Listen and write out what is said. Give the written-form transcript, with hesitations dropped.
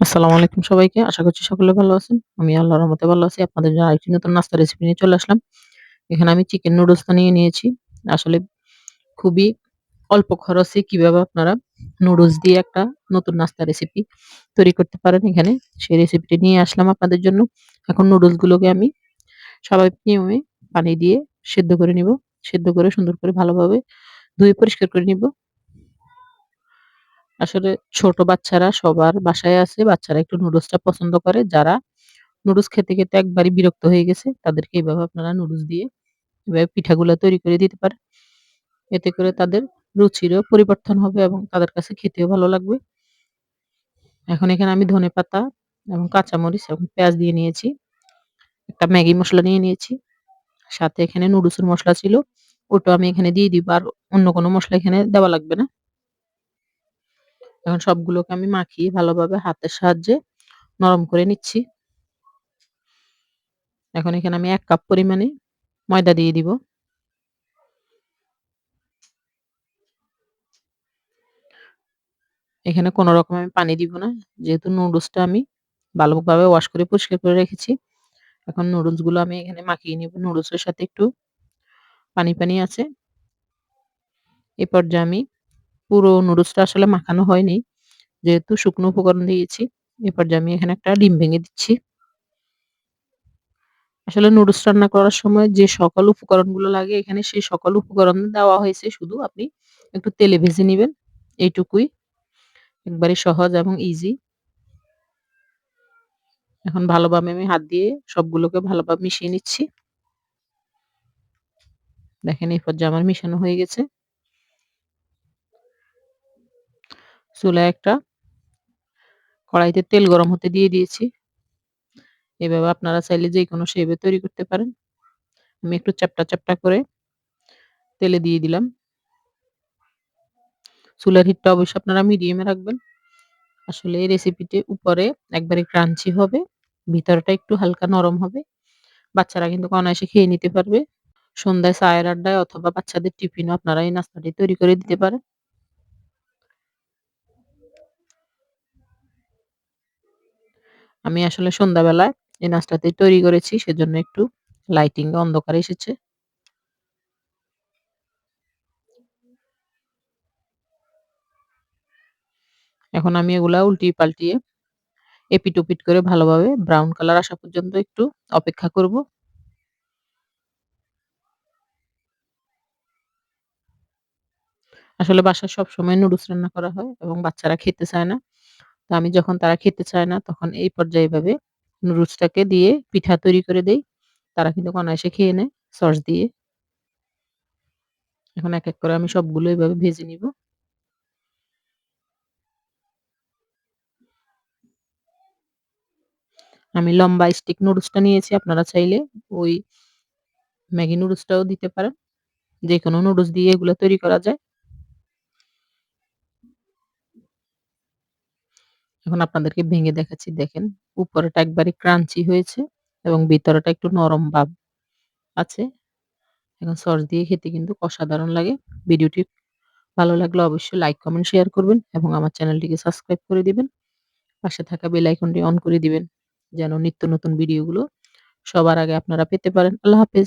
আসসালামু আলাইকুম সবাইকে। আশা করছি সকলে ভালো আছেন। আমি আল্লাহর রহমতে ভালো আছি। আপনাদের জন্য আরেকটি নতুন নাস্তার রেসিপি নিয়ে চলে আসলাম। এখানে আমি চিকেন নুডলস বানিয়ে নিয়েছি। আসলে খুবই অল্প খরচে কিভাবে আপনারা নুডলস দিয়ে একটা নতুন নাস্তা রেসিপি তৈরি করতে পারেন এখানে সেই রেসিপিটি নিয়ে আসলাম আপনাদের জন্য। এখন নুডলস গুলোকে আমি স্বাভাবিক নিয়মে পানি দিয়ে সেদ্ধ করে নিব। সেদ্ধ করে সুন্দর করে ভালোভাবে ধুয়ে পরিষ্কার করে নিব। আসলে ছোট বাচ্চারা সবার বাসায় আছে। বাচ্চারা একটু নুডলসটা পছন্দ করে। যারা নুডলস খেতে, খেতে একবারই বিরক্ত হয়ে গেছে, তাদেরকে এভাবে আপনারা নুডলস দিয়ে এভাবে পিঠাগুলা তৈরি করে দিতে পারেন। এতে করে তাদের রুচিরও পরিবর্তন হবে এবং তাদের কাছে খেতেও ভালো লাগবে। এখন এখানে আমি ধনেপাতা এবং কাঁচামরিচ এবং পেঁয়াজ দিয়ে নিয়েছি। একটা ম্যাগি মসলা নিয়ে নিয়েছি। সাথে এখানে নুডলসের মসলা ছিল। ওটাও আমি এখানে দিয়ে দিব। আর অন্য কোনো মসলা এখানে দেওয়া লাগবে না। এখন সবগুলোকে আমি মাখিয়ে ভালোভাবে হাতের সাহায্যে নরম করে নিচ্ছি। এখন এখানে আমি ১ কাপ পরিমাণে ময়দা দিয়ে দিব। এখানে কোন রকম আমি পানি দিব না। যেহেতু নুডলসটা আমি ভালোভাবে ওয়াশ করে পরিষ্কার করে রেখেছি। এখন নুডলস গুলো আমি এখানে মাখিয়ে নিব। নুডলসের সাথে একটু পানি, পানি আছে। এই পর্যায়ে আমি পুরো নুডলসটা আসলে মাখানো হয়নি। যেহেতু শুকনো উপকরণ দিয়েছি। এ পর্যায়ে আমি এখানে একটা ডিম ভেঙে দিচ্ছি। আসলে নুডলস রান্না করার সময় যে সকল উপকরণগুলো লাগে এখানে সেই সকল উপকরণ দেওয়া হয়েছে। শুধু আপনি একটু তেলে ভেজে নিবেন। এইটুকুই। একবারে সহজ এবং ইজি। এখন ভালোভাবে আমি হাত দিয়ে সবগুলোকে ভালোভাবে মিশিয়ে নিচ্ছি। দেখেন এই পর্যায়ে আমার মিশানো হয়ে গেছে। চুলায় একটা কড়াইতে তেল গরম হতে দিয়ে দিয়েছি। এভাবে আপনারা চাইলে যেকোনো শেপে তৈরি করতে পারেন। আমি একটু চ্যাপ্টা, চ্যাপ্টা করে তেলে দিয়ে দিলাম। চুলার হিটটা অবশ্যই আপনারা মিডিয়ামে রাখবেন। আসলে এই রেসিপিটি উপরে একবারে ক্রাঞ্চি হবে, ভিতরটা একটু হালকা নরম হবে। বাচ্চারা কিন্তু অনায়াসে খেয়ে নিতে পারবে। সন্ধ্যায় চায়ের আড্ডায় অথবা বাচ্চাদের টিফিনও আপনারা এই নাস্তাটি তৈরি করে দিতে পারেন। আমি আসলে সন্ধ্যাবেলায় এই নাস্তাটি তৈরি করেছি। সেজন্য একটু লাইটিং অন্ধকার এসেছে। এখন আমি এগুলা উল্টিয়ে পাল্টিয়ে এপিট-ওপিট করে ভালোভাবে ব্রাউন কালার আসা পর্যন্ত একটু অপেক্ষা করব। আসলে বাসায় সবসময় নুডলস রান্না করা হয় এবং বাচ্চারা খেতে চায় না। তো আমি যখন তারা খেতে চায় না তখন এই পর্যায়ে এভাবে নুডলসটাকে দিয়ে পিঠা তৈরি করে দেই। তারা কিন্তু অনায়াসে খেয়ে নেয় সস দিয়ে। এখন এক, এক করে আমি সবগুলো এভাবে ভেজে নিব। আমি লম্বা স্টিক নুডলসটা নিয়েছি। আপনারা চাইলে ওই ম্যাগি নুডলসটাও দিতে পারেন। যেকোনো নুডলস দিয়ে এগুলো তৈরি করা যায়। এখন আপনাদেরকে ভেঙে দেখাচ্ছি দেখেন। উপরেটা একবারে ক্রাঞ্চি হয়েছে এবং ভিতরেটা একটু নরম ভাব আছে। এখন সস দিয়ে খেতে কিন্তু অসাধারণ লাগে। ভিডিওটি ভালো লাগলে অবশ্যই লাইক, কমেন্ট, শেয়ার করবেন এবং আমার চ্যানেলটিকে সাবস্ক্রাইব করে দিবেন। পাশে থাকা বেল আইকনটি অন করে দিবেন। যেন নিত্য নতুন ভিডিওগুলো সবার আগে আপনারা পেতে পারেন। আল্লাহ হাফেজ।